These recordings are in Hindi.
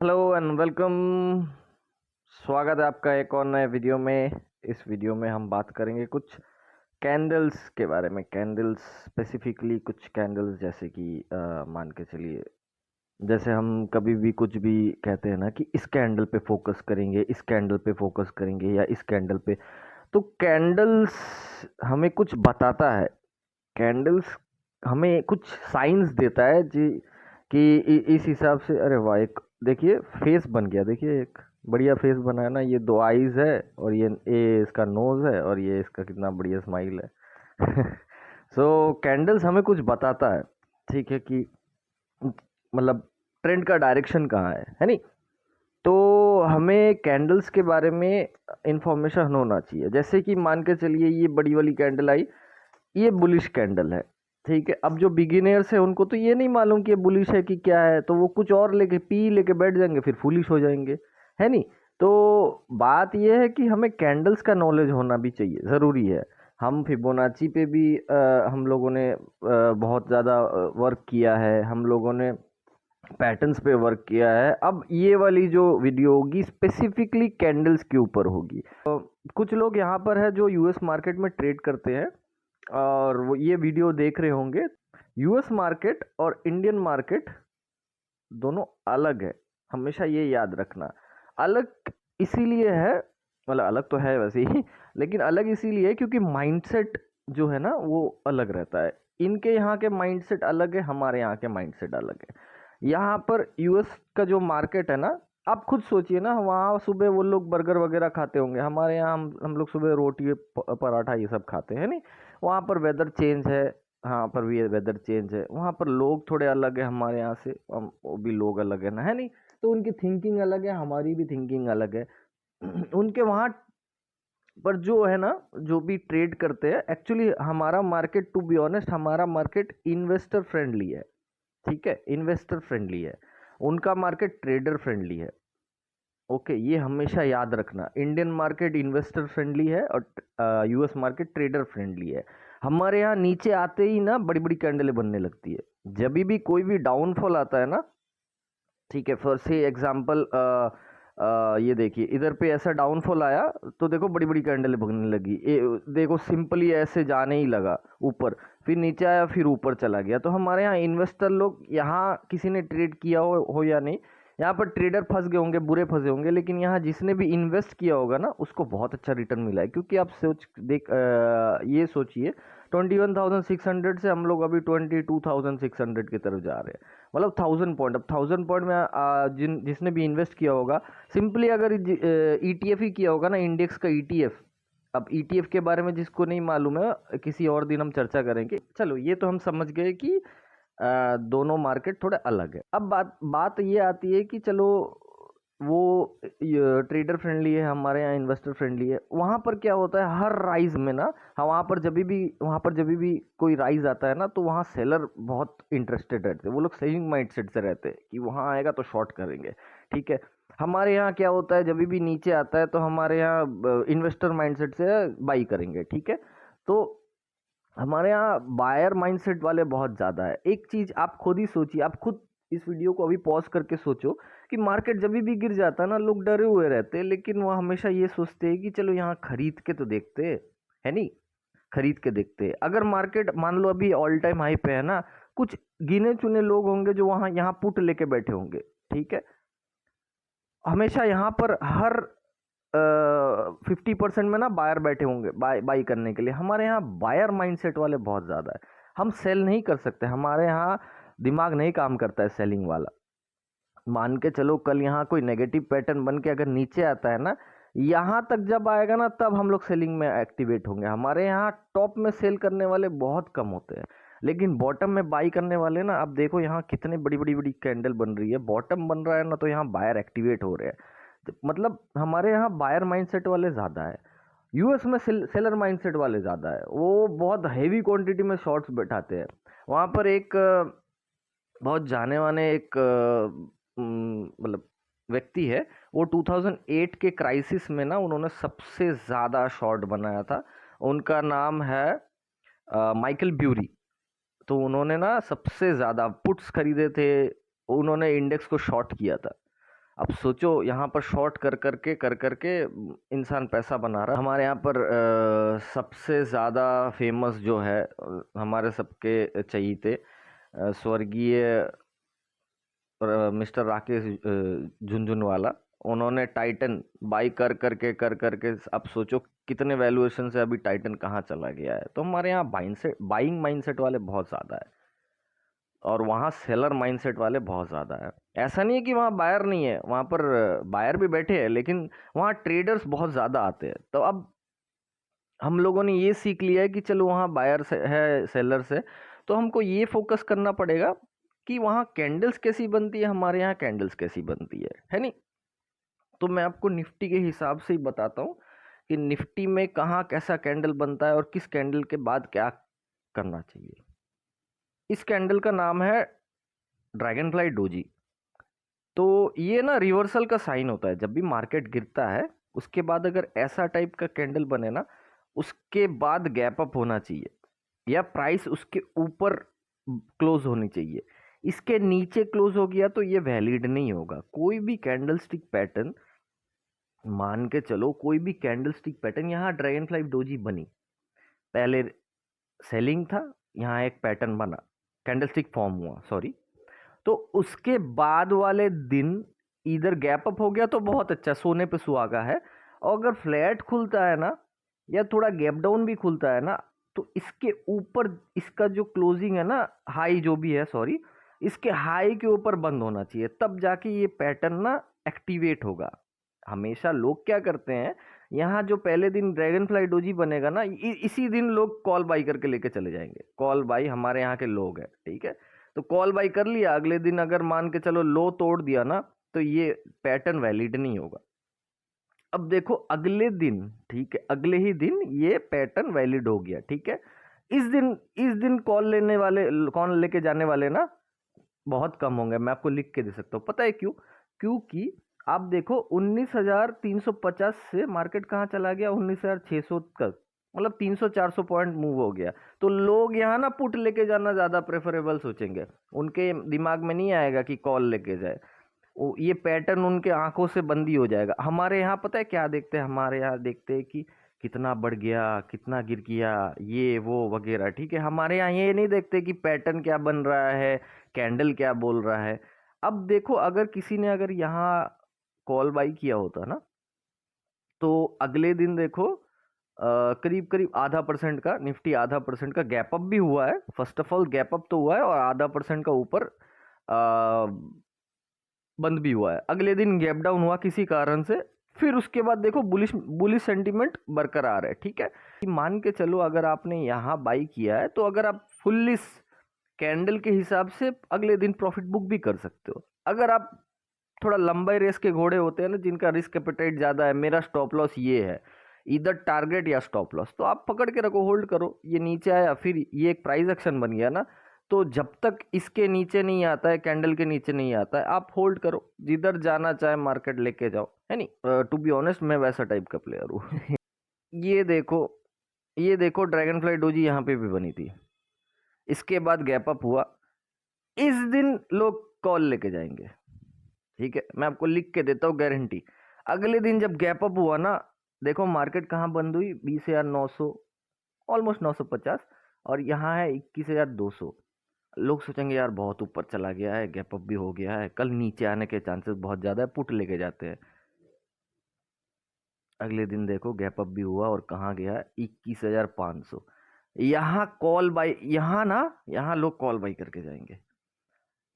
Hello and welcome. स्वागत है आपका एक और नए वीडियो में। इस वीडियो में हम बात करेंगे कुछ कैंडल्स के बारे में। कैंडल्स स्पेसिफिकली कुछ कैंडल्स जैसे कि मान के चलिए, जैसे हम कभी भी कुछ भी कहते हैं ना कि इस कैंडल पे फोकस करेंगे, इस कैंडल पे फोकस करेंगे या इस कैंडल पे। तो कैंडल्स हमें कुछ बताता है। कैंडल्स हमें कुछ साइंस देता है जी कि इस हिसाब से। अरे वाह, एक देखिए फेस बन गया। देखिए एक बढ़िया फेस बना है ना। ये दो आईज है और ये इसका नोज है और ये इसका कितना बढ़िया स्माइल है। सो कैंडल्स हमें कुछ बताता है, ठीक है, कि मतलब ट्रेंड का डायरेक्शन कहाँ है नहीं। तो हमें कैंडल्स के बारे में इंफॉर्मेशन होना चाहिए। जैसे कि मान के चलिए ये बड़ी वाली कैंडल आई, ये बुलिश कैंडल है, ठीक है। अब जो बिगिनर्स है उनको तो ये नहीं मालूम कि ये बुलिश है कि क्या है, तो वो कुछ और लेके पी लेके बैठ जाएंगे, फिर फुलिश हो जाएंगे, है नहीं। तो बात ये है कि हमें कैंडल्स का नॉलेज होना भी चाहिए, ज़रूरी है। हम फिबोनाची पे भी हम लोगों ने बहुत ज़्यादा वर्क किया है, हम लोगों ने पैटर्न्स पे वर्क किया है। अब ये वाली जो वीडियो होगी स्पेसिफिकली कैंडल्स के ऊपर होगी। तो कुछ लोग यहाँ पर है जो यूएस मार्केट में ट्रेड करते हैं और वो ये वीडियो देख रहे होंगे। यूएस मार्केट और इंडियन मार्केट दोनों अलग है, हमेशा ये याद रखना। अलग इसीलिए है, मतलब अलग तो है वैसे ही, लेकिन अलग इसीलिए है क्योंकि माइंडसेट जो है ना वो अलग रहता है। इनके यहाँ के माइंडसेट अलग है, हमारे यहाँ के माइंडसेट अलग है। यहाँ पर यूएस का जो मार्केट है ना, आप खुद सोचिए ना, वहाँ सुबह वो लोग बर्गर वगैरह खाते होंगे, हमारे यहाँ हम लोग सुबह रोटी पराठा ये सब खाते हैं नहीं। वहाँ पर वेदर चेंज है, हाँ पर भी वेदर चेंज है। वहाँ पर लोग थोड़े अलग है हमारे यहाँ से, हम वो भी लोग अलग है ना, है नहीं। तो उनकी थिंकिंग अलग है, हमारी भी थिंकिंग अलग है। उनके वहाँ पर जो है ना, जो भी ट्रेड करते हैं, एक्चुअली हमारा मार्केट, टू बी ऑनेस्ट, हमारा मार्केट इन्वेस्टर फ्रेंडली है, ठीक है, इन्वेस्टर फ्रेंडली है। उनका मार्केट ट्रेडर फ्रेंडली है। ओके, ये हमेशा याद रखना। इंडियन मार्केट इन्वेस्टर फ्रेंडली है और यूएस मार्केट ट्रेडर फ्रेंडली है। हमारे यहाँ नीचे आते ही ना बड़ी बड़ी कैंडलें बनने लगती है। जब भी कोई भी डाउनफॉल आता है ना, ठीक है, फॉर से एग्जांपल ये देखिए इधर पे ऐसा डाउनफॉल आया तो देखो बड़ी बड़ी कैंडलें बनने लगी। देखो सिंपली ऐसे जाने ही लगा ऊपर, फिर नीचे आया, फिर ऊपर चला गया। तो हमारे यहाँ इन्वेस्टर लोग, यहाँ किसी ने ट्रेड किया हो या नहीं, यहाँ पर ट्रेडर फंस गए होंगे, बुरे फंसे होंगे, लेकिन यहाँ जिसने भी इन्वेस्ट किया होगा ना उसको बहुत अच्छा रिटर्न मिला है। क्योंकि आप सोच देख ये सोचिए, 21,600 से हम लोग अभी 22,600 की तरफ जा रहे हैं। मतलब 1000 पॉइंट। अब 1000 पॉइंट में जिसने भी इन्वेस्ट किया होगा, सिंपली अगर ईटीएफ ही किया होगा ना, इंडेक्स का ईटीएफ। अब ईटीएफ के बारे में जिसको नहीं मालूम है, किसी और दिन हम चर्चा करेंगे। चलो ये तो हम समझ गए कि दोनों मार्केट थोड़े अलग है। अब बात बात ये आती है कि चलो वो ट्रेडर फ्रेंडली है, हमारे यहाँ इन्वेस्टर फ्रेंडली है। वहाँ पर क्या होता है, हर राइज में ना, हाँ, वहाँ पर जब भी कोई राइज आता है ना, तो वहाँ सेलर बहुत इंटरेस्टेड रहते हैं। वो लोग सेलिंग माइंडसेट से रहते हैं कि वहाँ आएगा तो शॉर्ट करेंगे, ठीक है। हमारे यहाँ क्या होता है, जब भी नीचे आता है तो हमारे यहाँ इन्वेस्टर माइंडसेट से बाई करेंगे, ठीक है। तो हमारे यहाँ बायर माइंडसेट वाले बहुत ज़्यादा है। एक चीज़ आप खुद ही सोचिए, आप खुद इस वीडियो को अभी पॉज करके सोचो कि मार्केट जब भी गिर जाता है ना, लोग डरे हुए रहते हैं, लेकिन वो हमेशा ये सोचते हैं कि चलो यहाँ खरीद के तो देखते हैं, है नहीं, खरीद के देखते हैं। अगर मार्केट मान लो अभी ऑल टाइम हाई पे है ना, कुछ गिने चुने लोग होंगे जो वहाँ यहाँ पुट लेके बैठे होंगे, ठीक है। हमेशा यहाँ पर हर 50% में ना बायर बैठे होंगे बाई बाई करने के लिए। हमारे यहाँ बायर माइंडसेट वाले बहुत ज़्यादा है। हम सेल नहीं कर सकते, हमारे यहाँ दिमाग नहीं काम करता है सेलिंग वाला। मान के चलो कल यहाँ कोई नेगेटिव पैटर्न बन के अगर नीचे आता है ना, यहाँ तक जब आएगा ना, तब हम लोग सेलिंग में एक्टिवेट होंगे। हमारे यहाँ टॉप में सेल करने वाले बहुत कम होते हैं, लेकिन बॉटम में बाई करने वाले ना, अब देखो यहाँ कितने बड़ी बड़ी बड़ी कैंडल बन रही है, बॉटम बन रहा है ना, तो यहाँ बायर एक्टिवेट हो रहे हैं। मतलब हमारे यहाँ बायर माइंडसेट वाले ज़्यादा है। यूएस में सेलर माइंडसेट वाले ज़्यादा है, वो बहुत हैवी क्वांटिटी में शॉर्ट्स बैठाते हैं। वहाँ पर एक बहुत जाने माने एक मतलब व्यक्ति है, वो 2008 के क्राइसिस में ना उन्होंने सबसे ज़्यादा शॉर्ट बनाया था। उनका नाम है माइकल ब्यूरी। तो उन्होंने ना सबसे ज़्यादा पुट्स खरीदे थे, उन्होंने इंडेक्स को शॉर्ट किया था। अब सोचो यहाँ पर शॉर्ट कर करके इंसान पैसा बना रहा है। हमारे यहाँ पर सबसे ज़्यादा फेमस जो है हमारे सबके चहीते स्वर्गीय मिस्टर राकेश झुनझुनवाला, उन्होंने टाइटन बाई कर करके अब सोचो कितने वैल्यूएशन से अभी टाइटन कहाँ चला गया है। तो हमारे यहाँ बाइंग माइंडसेट वाले बहुत ज़्यादा है और वहाँ सेलर माइंडसेट वाले बहुत ज़्यादा है। ऐसा नहीं है कि वहाँ बायर नहीं है, वहाँ पर बायर भी बैठे हैं, लेकिन वहाँ ट्रेडर्स बहुत ज़्यादा आते हैं। तो अब हम लोगों ने ये सीख लिया है कि चलो वहाँ बायर से है, सेलर से, तो हमको ये फोकस करना पड़ेगा कि वहाँ कैंडल्स कैसी बनती है, हमारे यहाँ कैंडल्स कैसी बनती है नहीं। तो मैं आपको निफ्टी के हिसाब से ही बताता हूँ कि निफ्टी में कहाँ कैसा कैंडल बनता है और किस कैंडल के बाद क्या करना चाहिए। इस कैंडल का नाम है ड्रैगन फ्लाई डोजी। तो ये ना रिवर्सल का साइन होता है। जब भी मार्केट गिरता है उसके बाद अगर ऐसा टाइप का कैंडल बने ना, उसके बाद गैप अप होना चाहिए या प्राइस उसके ऊपर क्लोज होनी चाहिए। इसके नीचे क्लोज हो गया तो ये वैलिड नहीं होगा। कोई भी कैंडल स्टिक पैटर्न, मान के चलो कोई भी कैंडल स्टिक पैटर्न, यहाँ ड्रैगन फ्लाई डोजी बनी, पहले सेलिंग था, यहाँ एक पैटर्न बना, कैंडल स्टिक फॉर्म हुआ, सॉरी, तो उसके बाद वाले दिन इधर गैप अप हो गया तो बहुत अच्छा, सोने पे सुहागा है। और अगर फ्लैट खुलता है ना या थोड़ा गैप डाउन भी खुलता है ना, तो इसके ऊपर इसका जो क्लोजिंग है ना, हाई जो भी है, सॉरी, इसके हाई के ऊपर बंद होना चाहिए, तब जाके ये पैटर्न ना एक्टिवेट होगा। हमेशा लोग क्या करते हैं, यहाँ जो पहले दिन ड्रैगन फ्लाई डोजी बनेगा ना, इसी दिन लोग कॉल बाई करके लेके चले जाएंगे। कॉल बाई हमारे यहाँ के लोग हैं, ठीक है, तो कॉल बाई कर लिया, अगले दिन अगर मान के चलो लो तोड़ दिया ना, तो ये पैटर्न वैलिड नहीं होगा। अब देखो अगले दिन, ठीक है, अगले ही दिन ये पैटर्न वैलिड हो गया, ठीक है। इस दिन कॉल लेने वाले, कॉल लेके जाने वाले ना बहुत कम होंगे। मैं आपको लिख के दे सकता हूँ, पता है क्यों? क्योंकि आप देखो 19,350 से मार्केट कहाँ चला गया, 19,600 तक, मतलब 300-400 पॉइंट मूव हो गया। तो लोग यहाँ ना पुट लेके जाना ज़्यादा प्रेफरेबल सोचेंगे, उनके दिमाग में नहीं आएगा कि कॉल लेके जाए। ये पैटर्न उनके आंखों से बंदी हो जाएगा। हमारे यहाँ पता है क्या देखते हैं, हमारे यहाँ देखते हैं कि कितना बढ़ गया, कितना गिर गया, ये वो वगैरह, ठीक है। हमारे यहाँ ये नहीं देखते कि पैटर्न क्या बन रहा है, कैंडल क्या बोल रहा है। अब देखो अगर किसी ने अगर यहाँ कॉल बाई किया होता ना, तो अगले दिन देखो करीब करीब ½ % का, निफ्टी ½ % का गैप अप भी हुआ है। First of all gap up तो हुआ है और ½ % का ऊपर बंद भी हुआ है। अगले दिन गैप डाउन हुआ किसी कारण से, फिर उसके बाद देखो बुलिश सेंटीमेंट बरकरार है, ठीक है। मान के चलो अगर आपने यहाँ बाई किया है तो अगर आप फुल कैंडल के हिसाब से अगले दिन प्रॉफिट बुक भी कर सकते हो। अगर आप थोड़ा लंबे रेस के घोड़े होते हैं ना, जिनका रिस्क एपेटाइट ज़्यादा है, मेरा स्टॉप लॉस ये है, इधर टारगेट या स्टॉप लॉस, तो आप पकड़ के रखो, होल्ड करो। ये नीचे आया, फिर ये एक प्राइस एक्शन बन गया ना, तो जब तक इसके नीचे नहीं आता है, कैंडल के नीचे नहीं आता है, आप होल्ड करो, जिधर जाना चाहे मार्केट लेके जाओ, है नहीं। टू बी ऑनेस्ट मैं वैसा टाइप का प्लेयर हूँ। ये देखो, ये देखो ड्रैगन फ्लाई डोजी यहाँ पे भी बनी थी, इसके बाद गैप अप हुआ, इस दिन लोग कॉल लेके जाएंगे, ठीक है। मैं आपको लिख के देता हूँ गारंटी। अगले दिन जब गैप अप हुआ ना, देखो मार्केट कहाँ बंद हुई, 20,900, ऑलमोस्ट 950, और यहाँ है 21,200। लोग सोचेंगे यार बहुत ऊपर चला गया है, गैप अप भी हो गया है, कल नीचे आने के चांसेस बहुत ज़्यादा है, पुट लेके जाते हैं। अगले दिन देखो गैप अप भी हुआ और कहाँ गया, 21,500। यहाँ कॉल बाई, यहाँ ना, यहाँ लोग कॉल बाई करके जाएंगे।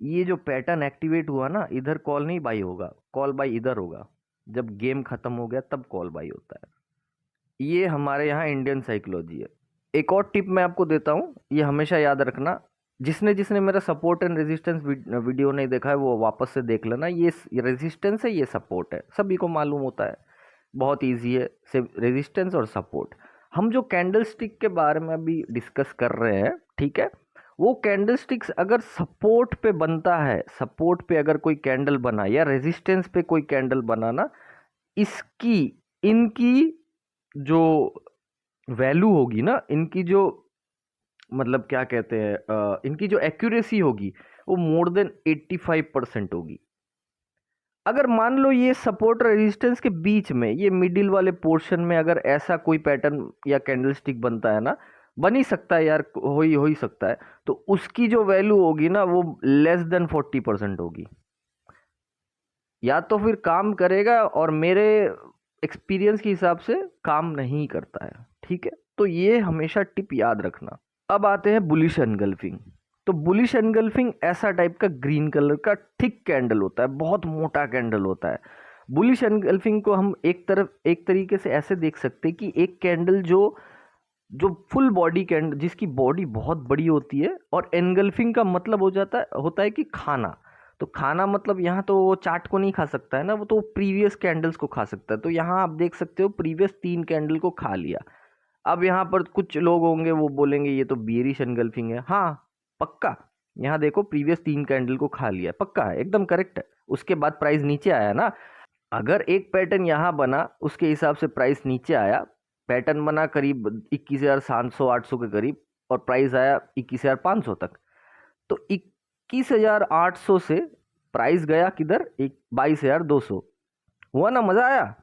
ये जो पैटर्न एक्टिवेट हुआ ना, इधर कॉल नहीं बाई होगा, कॉल बाई इधर होगा, जब गेम खत्म हो गया तब कॉल बाई होता है। ये हमारे यहाँ इंडियन साइकोलॉजी है। एक और टिप मैं आपको देता हूँ, ये हमेशा याद रखना, जिसने जिसने मेरा सपोर्ट एंड रेजिस्टेंस वीडियो नहीं देखा है वो वापस से देख लेना। ये रेजिस्टेंस है, ये सपोर्ट है, सभी को मालूम होता है, बहुत ईजी है, सिर्फ रेजिस्टेंस और सपोर्ट। हम जो कैंडल स्टिक के बारे में अभी डिस्कस कर रहे हैं, ठीक है, वो कैंडल स्टिक्स अगर सपोर्ट पे बनता है, सपोर्ट पे अगर कोई कैंडल बना या रेजिस्टेंस पे कोई कैंडल बना ना, इसकी, इनकी जो वैल्यू होगी ना, इनकी जो, मतलब क्या कहते हैं, इनकी जो एक्यूरेसी होगी वो मोर देन 85% होगी। अगर मान लो ये सपोर्ट रेजिस्टेंस के बीच में, ये मिडिल वाले पोर्शन में अगर ऐसा कोई पैटर्न या कैंडलस्टिक बनता है ना, बन ही सकता है यार, हो ही सकता है, तो उसकी जो वैल्यू होगी ना वो लेस देन 40% होगी। या तो फिर काम करेगा, और मेरे एक्सपीरियंस के हिसाब से काम नहीं करता है। ठीक है, तो ये हमेशा टिप याद रखना। अब आते हैं बुलिश एनगल्फिंग। तो बुलिश एनगल्फिंग ऐसा टाइप का ग्रीन कलर का थिक कैंडल होता है, बहुत मोटा कैंडल होता है। बुलिश एनगल्फिंग को हम एक तरीके से ऐसे देख सकते हैं कि एक कैंडल जो जो फुल बॉडी कैंडल, जिसकी बॉडी बहुत बड़ी होती है, और एनगल्फिंग का मतलब होता है कि खाना। तो खाना मतलब यहाँ तो वो चार्ट को नहीं खा सकता है ना, वो तो प्रीवियस कैंडल्स को खा सकता है। तो यहाँ आप देख सकते हो प्रीवियस 3 कैंडल को खा लिया। अब यहाँ पर कुछ लोग होंगे वो बोलेंगे ये तो बियरिश एनगल्फिंग है। हाँ, पक्का। यहाँ देखो प्रीवियस 3 कैंडल को खा लिया, पक्का है, एकदम करेक्ट है। उसके बाद प्राइस नीचे आया ना। अगर एक पैटर्न यहाँ बना, उसके हिसाब से प्राइस नीचे आया, पैटर्न बना करीब 21,700-800 के करीब, और प्राइस आया 21,500 तक, तो 21,800 से प्राइस गया किधर, 22,200, हुआ ना, मज़ा आया।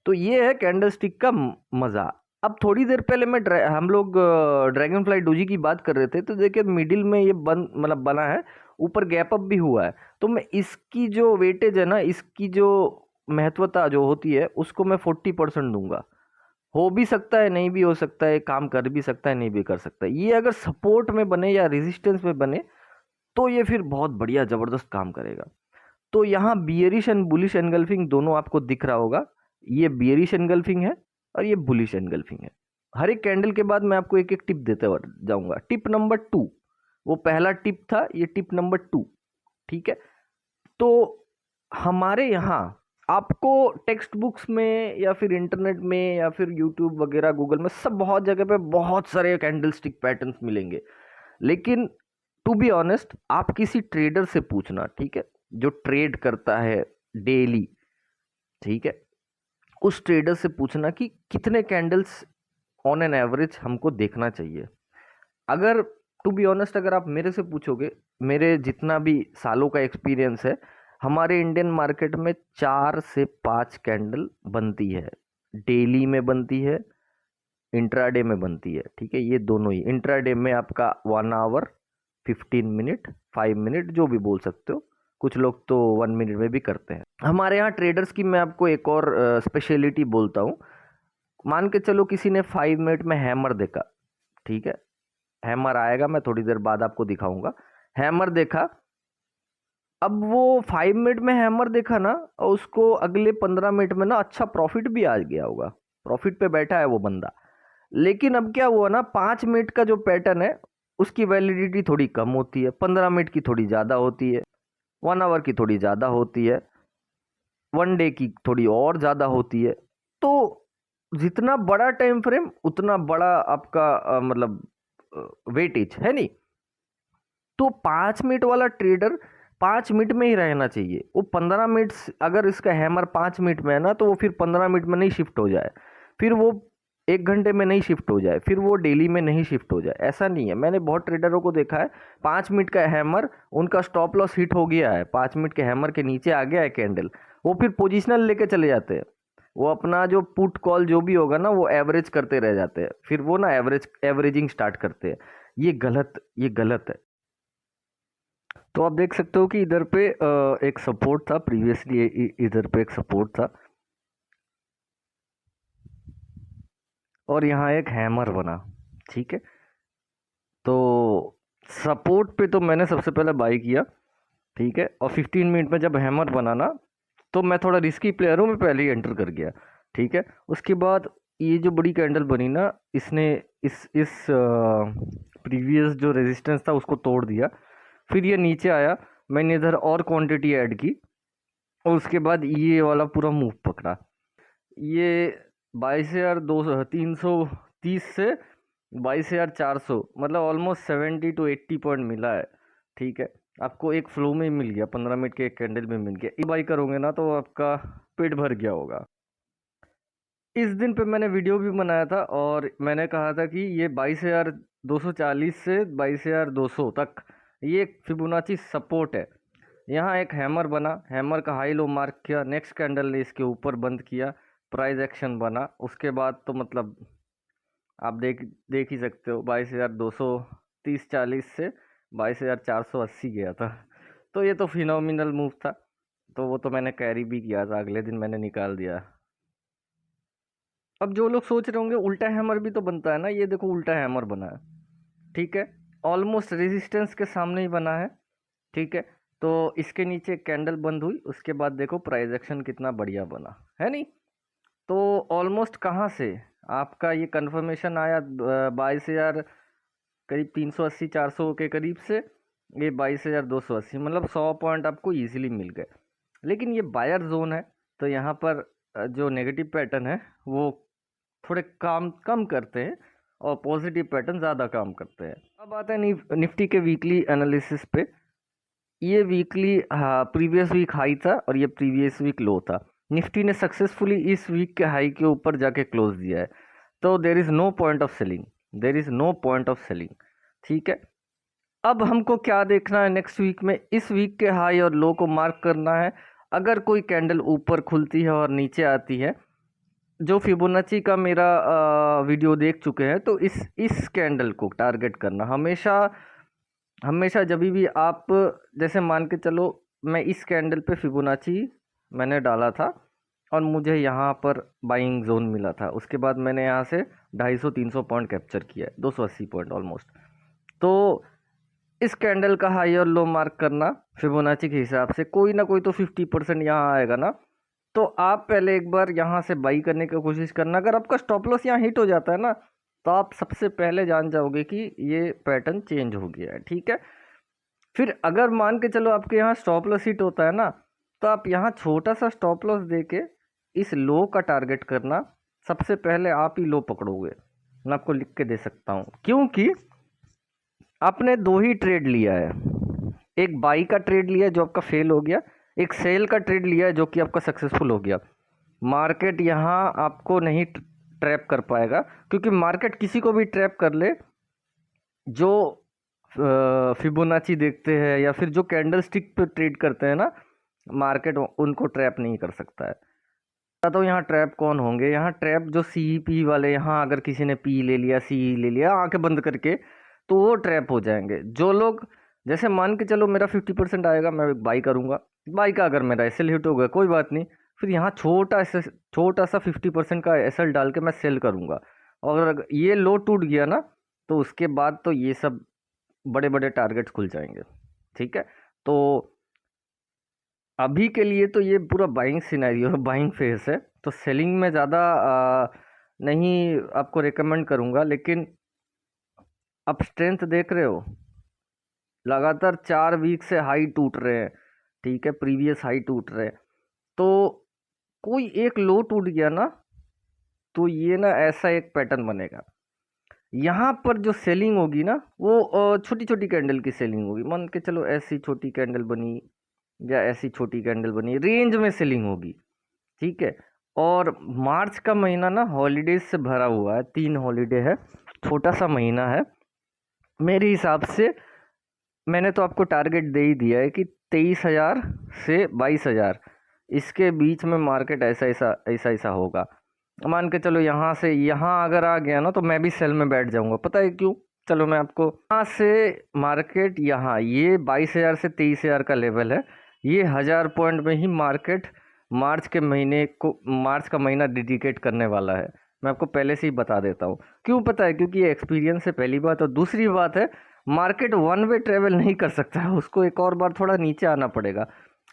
तो ये है कैंडलस्टिक का मज़ा। अब थोड़ी देर पहले हम लोग ड्रैगन फ्लाई डोजी की बात कर रहे थे, तो देखिए मिडिल में ये बना है, ऊपर गैप अप भी हुआ है। तो मैं इसकी जो वेटेज है ना, इसकी जो महत्वता जो होती है, उसको मैं 40% दूंगा। हो भी सकता है, नहीं भी हो सकता है, काम कर भी सकता है, नहीं भी कर सकता है। ये अगर सपोर्ट में बने या रेजिस्टेंस में बने तो ये फिर बहुत बढ़िया ज़बरदस्त काम करेगा। तो यहाँ बियरिश एंड बुलिश एनगल्फिंग दोनों आपको दिख रहा होगा। ये बियरिश एनगल्फिंग है और ये बुलिश एनगल्फिंग है। हर एक कैंडल के बाद मैं आपको एक एक टिप देते जाऊंगा। टिप नंबर 2, वो पहला टिप था, ये टिप नंबर 2। ठीक है, तो हमारे यहाँ आपको टेक्स्ट बुक्स में या फिर इंटरनेट में या फिर यूट्यूब वगैरह गूगल में सब बहुत जगह पे बहुत सारे कैंडल स्टिक पैटर्न्स मिलेंगे। लेकिन टू बी ऑनेस्ट, आप किसी ट्रेडर से पूछना, ठीक है, जो ट्रेड करता है डेली, ठीक है, उस ट्रेडर से पूछना कि कितने कैंडल्स ऑन एन एवरेज हमको देखना चाहिए। अगर टू बी ऑनेस्ट, अगर आप मेरे से पूछोगे, मेरे जितना भी सालों का एक्सपीरियंस है, हमारे इंडियन मार्केट में 4 से 5 कैंडल बनती है, डेली में बनती है, इंट्राडे में बनती है। ठीक है, ये दोनों ही। इंट्राडे में आपका 1 आवर 15 मिनट 5 मिनट जो भी बोल सकते हो, कुछ लोग तो 1 मिनट में भी करते हैं। हमारे यहाँ ट्रेडर्स की मैं आपको एक और स्पेशलिटी बोलता हूँ। मान के चलो किसी ने 5 मिनट में हैमर देखा, ठीक है, हैमर आएगा, मैं थोड़ी देर बाद आपको दिखाऊंगा। हैमर देखा, अब वो 5 मिनट में हैमर देखा ना, और उसको अगले 15 मिनट में ना अच्छा प्रॉफिट भी आ गया होगा, प्रॉफिट पे बैठा है वो बंदा। लेकिन अब क्या हुआ ना, 5 मिनट का जो पैटर्न है उसकी वैलिडिटी थोड़ी कम होती है, 15 मिनट की थोड़ी ज़्यादा होती है, 1 आवर की थोड़ी ज़्यादा होती है, 1 डे की थोड़ी और ज़्यादा होती है। तो जितना बड़ा टाइम फ्रेम उतना बड़ा आपका मतलब वेटेज है नहीं। तो 5 मिनट वाला ट्रेडर 5 मिनट में ही रहना चाहिए। वो 15 मिनट, अगर इसका हैमर 5 मिनट में है ना, तो वो फिर 15 मिनट में नहीं शिफ्ट हो जाए, फिर वो 1 घंटे में नहीं शिफ्ट हो जाए, फिर वो डेली में नहीं शिफ्ट हो जाए। ऐसा नहीं है, मैंने बहुत ट्रेडरों को देखा है, 5 मिनट का हैमर, उनका स्टॉप लॉस हिट हो गया है, 5 मिनट के हैमर के नीचे आ गया है कैंडल, वो फिर पोजिशनल लेके चले जाते हैं। वो अपना जो पुट कॉल जो भी होगा ना, वो एवरेज करते रह जाते हैं, फिर वो ना एवरेजिंग स्टार्ट करते हैं। ये गलत है। तो आप देख सकते हो कि इधर पे एक सपोर्ट था प्रीवियसली, इधर पे एक सपोर्ट था, और यहाँ एक हैमर बना। ठीक है, तो सपोर्ट पे तो मैंने सबसे पहले बाई किया, ठीक है, और 15 मिनट में जब हैमर बना ना, तो मैं थोड़ा रिस्की प्लेयर हूँ, मैं पहले ही एंटर कर गया। ठीक है, उसके बाद ये जो बड़ी कैंडल बनी ना, इसने इस प्रीवियस जो रेजिस्टेंस था उसको तोड़ दिया, फिर ये नीचे आया, मैंने इधर और क्वांटिटी ऐड की, और उसके बाद ये वाला पूरा मूव पकड़ा। ये 22,330 से 22,400, मतलब ऑलमोस्ट 70 to 80 पॉइंट मिला है। ठीक है, आपको एक फ्लो में ही मिल गया, 15 मिनट के एक कैंडल में मिल गया। ये बाई करोगे ना तो आपका पेट भर गया होगा। इस दिन पे मैंने वीडियो भी बनाया था, और मैंने कहा था कि ये 22,240 से 22,200 तक ये फिबोनाची सपोर्ट है। यहाँ एक हैमर बना, हैमर का हाई लो मार्क किया, नेक्स्ट कैंडल ने इसके ऊपर बंद किया, प्राइस एक्शन बना। उसके बाद तो मतलब आप देख ही सकते हो 22,230-40 से 22,480 गया था। तो ये तो फिनोमिनल मूव था, तो वो तो मैंने कैरी भी किया था, अगले दिन मैंने निकाल दिया। अब जो लोग सोच रहे होंगे उल्टा हैमर भी तो बनता है ना, ये देखो उल्टा हैमर बना है, ठीक है, ऑलमोस्ट रेजिस्टेंस के सामने ही बना है, ठीक है। तो इसके नीचे कैंडल बंद हुई, उसके बाद देखो प्राइस एक्शन कितना बढ़िया बना है नहीं। तो ऑलमोस्ट कहाँ से आपका ये कंफर्मेशन आया, 22,000 करीब 380-400 के करीब से ये 22,280, मतलब 100 पॉइंट आपको इजीली मिल गए। लेकिन ये बायर जोन है, तो यहाँ पर जो नेगेटिव पैटर्न है वो थोड़े काम कम करते हैं और पॉजिटिव पैटर्न ज़्यादा काम करते हैं। अब आता है निफ्टी के वीकली एनालिसिस पे। ये वीकली हाँ प्रीवियस वीक हाई था और ये प्रीवियस वीक लो था। निफ्टी ने सक्सेसफुली इस वीक के हाई के ऊपर जाके क्लोज दिया है, तो there is no point of selling, there is no point of selling, ठीक है। अब हमको क्या देखना है नेक्स्ट वीक में, इस वीक के हाई और लो को मार्क करना है। अगर कोई कैंडल ऊपर खुलती है और नीचे आती है, जो फिबोनाची का मेरा वीडियो देख चुके हैं, तो इस कैंडल को टारगेट करना हमेशा हमेशा। जब भी आप जैसे मान के चलो मैं इस कैंडल पे फिबोनाची मैंने डाला था और मुझे यहाँ पर बाइंग जोन मिला था, उसके बाद मैंने यहाँ से 250-300 पॉइंट कैप्चर किया है, 280 पॉइंट ऑलमोस्ट। तो इस कैंडल का हाई और लो मार्क करना फिबोनाची के हिसाब से, कोई ना कोई तो 50% यहाँ आएगा ना। तो आप पहले एक बार यहाँ से बाई करने की कोशिश करना। अगर आपका स्टॉप लॉस यहाँ हिट हो जाता है ना, तो आप सबसे पहले जान जाओगे कि ये पैटर्न चेंज हो गया है, ठीक है। फिर अगर मान के चलो आपके यहाँ स्टॉप लॉस हिट होता है ना, तो आप यहाँ छोटा सा स्टॉप लॉस देके इस लो का टारगेट करना। सबसे पहले आप ही लो पकड़ोगे, मैं आपको लिख के दे सकता हूँ, क्योंकि आपने दो ही ट्रेड लिया है। एक बाई का ट्रेड लिया जो आपका फेल हो गया, एक सेल का ट्रेड लिया जो कि आपका सक्सेसफुल हो गया। मार्केट यहाँ आपको नहीं ट्रैप कर पाएगा, क्योंकि मार्केट किसी को भी ट्रैप कर ले जो फिबोनाची देखते हैं या फिर जो कैंडल स्टिक पे ट्रेड करते हैं ना, मार्केट उनको ट्रैप नहीं कर सकता है। तो यहाँ ट्रैप कौन होंगे, यहाँ ट्रैप जो सी पी वाले, यहाँ अगर किसी ने पी ले लिया, सी ले लिया आंखें बंद करके, तो वो ट्रैप हो जाएंगे। जो लोग जैसे मान के चलो मेरा 50% आएगा, मैं बाई करूँगा, बाई का अगर मेरा एसएल हिट हो गया कोई बात नहीं, फिर यहाँ छोटा सा 50% का एसएल डाल के मैं सेल करूँगा। और अगर ये लो टूट गया ना, तो उसके बाद तो ये सब बड़े बड़े टारगेट्स खुल जाएंगे, ठीक है। तो अभी के लिए तो ये पूरा बाइंग सिनेरियो है, बाइंग फेस है, तो सेलिंग में ज़्यादा नहीं आपको रेकमेंड करूँगा। लेकिन आप स्ट्रेंथ देख रहे हो, लगातार 4 वीक से हाई टूट रहे हैं, ठीक है, प्रीवियस हाई टूट रहे हैं। तो कोई एक लो टूट गया ना, तो ये ना ऐसा एक पैटर्न बनेगा। यहाँ पर जो सेलिंग होगी ना, वो छोटी छोटी कैंडल की सेलिंग होगी। मान के चलो ऐसी छोटी कैंडल बनी या ऐसी छोटी कैंडल बनी, रेंज में सेलिंग होगी, ठीक है। और मार्च का महीना ना हॉलीडेज से भरा हुआ है, 3 हॉलीडे है, छोटा सा महीना है। मेरे हिसाब से मैंने तो आपको टारगेट दे ही दिया है कि 23,000 से 22,000 इसके बीच में मार्केट ऐसा होगा। मान के चलो यहाँ से यहाँ अगर आ गया ना, तो मैं भी सेल में बैठ जाऊँगा। पता है क्यों? चलो मैं आपको, यहाँ से मार्केट यहाँ ये 22,000 से 23,000 का लेवल है, ये 1000 पॉइंट में ही मार्केट मार्च का महीना डेडिकेट करने वाला है। मैं आपको पहले से ही बता देता हूँ। क्यों पता है? क्योंकि ये एक्सपीरियंस है, पहली बात। और दूसरी बात है, मार्केट वन वे ट्रेवल नहीं कर सकता है, उसको एक और बार थोड़ा नीचे आना पड़ेगा।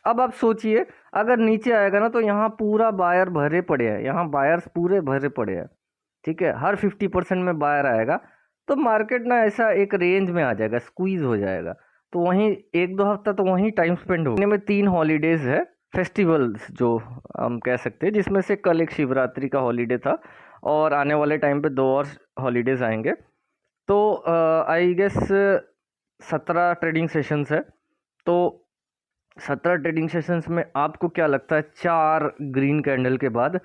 अब आप सोचिए, अगर नीचे आएगा ना, तो यहाँ पूरा बायर भरे पड़े हैं, यहाँ बायर्स पूरे भरे पड़े हैं, ठीक है। हर 50% में बायर आएगा, तो मार्केट ना ऐसा एक रेंज में आ जाएगा, स्क्वीज हो जाएगा। तो वहीं 1-2 हफ्ता तो वहीं टाइम स्पेंड होने में। 3 हॉलीडेज है, फेस्टिवल्स जो हम कह सकते हैं, जिसमें से कल एक शिवरात्रि का हॉलीडे था और आने वाले टाइम पे 2 और हॉलीडेज आएंगे। तो आई गेस 17 ट्रेडिंग सेशंस है। तो 17 ट्रेडिंग सेशंस में आपको क्या लगता है, 4 ग्रीन कैंडल के बाद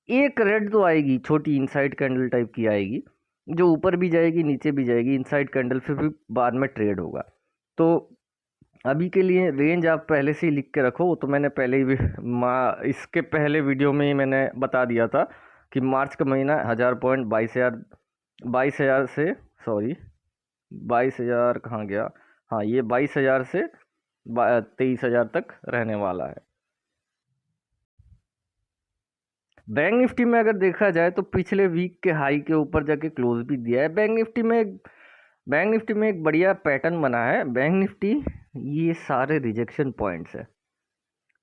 एक रेड तो आएगी, छोटी इनसाइड कैंडल टाइप की आएगी, जो ऊपर भी जाएगी नीचे भी जाएगी। इनसाइड कैंडल फिर भी बाद में ट्रेड होगा। तो अभी के लिए रेंज आप पहले से ही लिख के रखो, वो तो मैंने पहले ही इसके पहले वीडियो में ही मैंने बता दिया था कि मार्च का महीना 1000 पॉइंट 22,000 से, सॉरी 22,000 कहाँ गया, हाँ ये 22,000 से 23,000 तक रहने वाला है। बैंक निफ्टी में अगर देखा जाए तो पिछले वीक के हाई के ऊपर जाके क्लोज भी दिया है। बैंक निफ्टी में एक बढ़िया पैटर्न बना है। बैंक निफ्टी ये सारे रिजेक्शन पॉइंट्स है,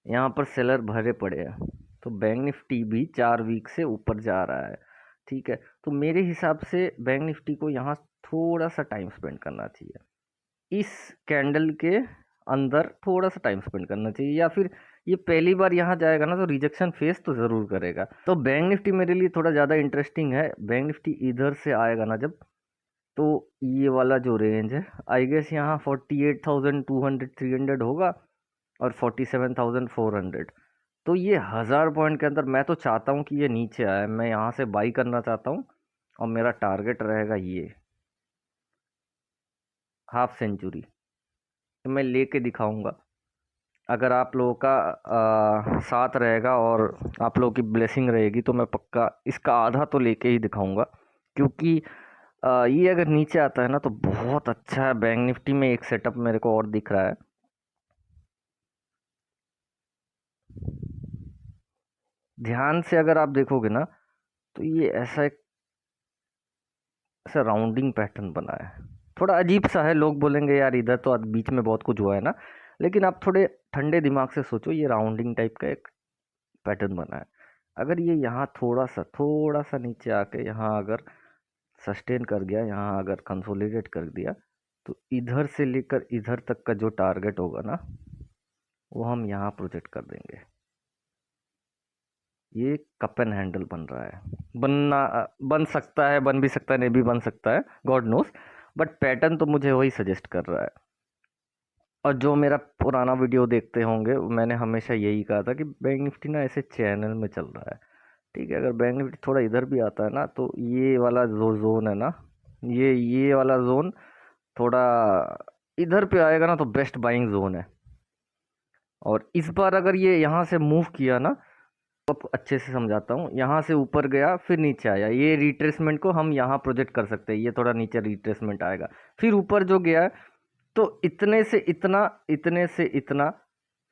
यहाँ पर सेलर भरे पड़े हैं, तो बैंक निफ्टी भी 4 वीक से ऊपर जा रहा है। ठीक है, तो मेरे हिसाब से बैंक निफ्टी को यहाँ थोड़ा सा टाइम स्पेंड करना चाहिए, इस कैंडल के अंदर थोड़ा सा टाइम स्पेंड करना चाहिए, या फिर ये पहली बार यहाँ जाएगा ना तो रिजेक्शन फेस तो ज़रूर करेगा। तो बैंक निफ्टी मेरे लिए थोड़ा ज़्यादा इंटरेस्टिंग है। बैंक निफ्टी इधर से आएगा ना जब, तो ये वाला जो रेंज है आई गेस यहाँ 48,200 300 होगा और 47,400, तो ये 1000 पॉइंट के अंदर मैं तो चाहता हूँ कि ये नीचे आए, मैं यहाँ से बाई करना चाहता हूँ और मेरा टारगेट रहेगा ये हाफ सेंचुरी, तो मैं लेके दिखाऊंगा। अगर आप लोगों का साथ रहेगा और आप लोगों की ब्लेसिंग रहेगी तो मैं पक्का इसका आधा तो लेके ही दिखाऊंगा, क्योंकि ये अगर नीचे आता है ना तो बहुत अच्छा है। बैंक निफ्टी में एक सेटअप मेरे को और दिख रहा है, ध्यान से अगर आप देखोगे ना तो ये ऐसा राउंडिंग पैटर्न बना है, थोड़ा अजीब सा है। लोग बोलेंगे यार इधर तो बीच में बहुत कुछ हुआ है ना, लेकिन आप थोड़े ठंडे दिमाग से सोचो, ये राउंडिंग टाइप का एक पैटर्न बना है। अगर ये यहाँ थोड़ा सा नीचे आके यहाँ अगर सस्टेन कर गया, यहाँ अगर कंसोलिडेट कर दिया, तो इधर से लेकर इधर तक का जो टारगेट होगा ना वो हम यहाँ प्रोजेक्ट कर देंगे। ये कप एंड हैंडल बन रहा है, बन सकता है, बन भी सकता है, नहीं भी बन सकता है, गॉड नोस, बट पैटर्न तो मुझे वही सजेस्ट कर रहा है। और जो मेरा पुराना वीडियो देखते होंगे, मैंने हमेशा यही कहा था कि बैंक निफ्टी ना ऐसे चैनल में चल रहा है। ठीक है, अगर बैंक निफ्टी थोड़ा इधर भी आता है ना तो ये वाला जो जोन है ना, ये वाला जोन थोड़ा इधर पे आएगा ना तो बेस्ट बाइंग जोन है। और इस बार अगर ये यहाँ से मूव किया ना, आपको अच्छे से समझाता हूँ, यहाँ से ऊपर गया फिर नीचे आया, ये रिट्रेसमेंट को हम यहाँ प्रोजेक्ट कर सकते हैं, ये थोड़ा नीचे रिट्रेसमेंट आएगा, फिर ऊपर जो गया तो इतने से इतना, इतने से इतना,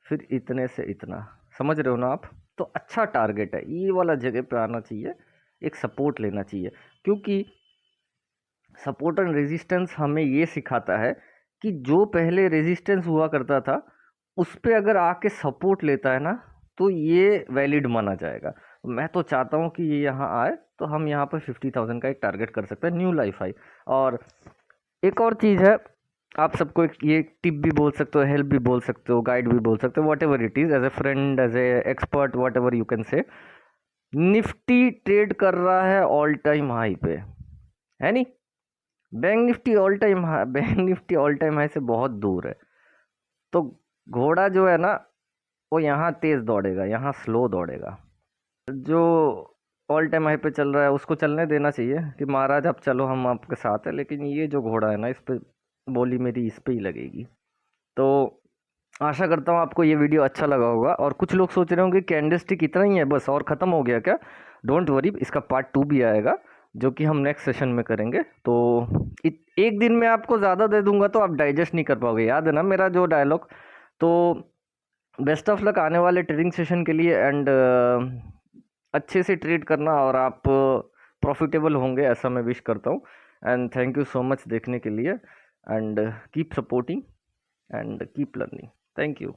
फिर इतने से इतना, समझ रहे हो ना आप। तो अच्छा टारगेट है, ये वाला जगह पे आना चाहिए, एक सपोर्ट लेना चाहिए, क्योंकि सपोर्ट एंड रेजिस्टेंस हमें ये सिखाता है कि जो पहले रेजिस्टेंस हुआ करता था उस पर अगर आके सपोर्ट लेता है ना तो ये वैलिड माना जाएगा। मैं तो चाहता हूँ कि ये यहाँ आए तो हम यहाँ पर 50,000 का एक टारगेट कर सकते हैं, न्यू लाइफ हाई। और एक और चीज़ है, आप सबको एक ये टिप भी बोल सकते हो, हेल्प भी बोल सकते हो, गाइड भी बोल सकते हो, whatever it is, as a friend, as a expert, whatever you can say. Nifty trade कर रहा है ऑल टाइम हाई पे, है नहीं? Bank Nifty all time high से बहुत दूर है, तो घोड़ा जो है ना वो यहाँ तेज दौड़ेगा, यहाँ स्लो दौड़ेगा। जो ऑल टाइम हाई पे चल रहा है उसको चलने देना चाहिए कि महाराज आप चलो, हम आपके साथ है, लेकिन ये जो घोड़ा है ना इस पे बोली मेरी इस पे ही लगेगी। तो आशा करता हूँ आपको ये वीडियो अच्छा लगा होगा। और कुछ लोग सोच रहे होंगे कैंडलस्टिक इतना ही है बस और ख़त्म हो गया क्या? डोंट वरी, इसका पार्ट 2 भी आएगा जो कि हम नेक्स्ट सेशन में करेंगे। तो एक दिन में आपको ज़्यादा दे दूंगा तो आप डाइजेस्ट नहीं कर पाओगे, याद है ना मेरा जो डायलॉग। तो बेस्ट ऑफ लक आने वाले ट्रेडिंग सेशन के लिए, एंड अच्छे से ट्रेड करना और आप प्रॉफिटेबल होंगे ऐसा मैं विश करता हूँ। And thank you so much देखने के लिए, and keep supporting and keep learning. Thank you.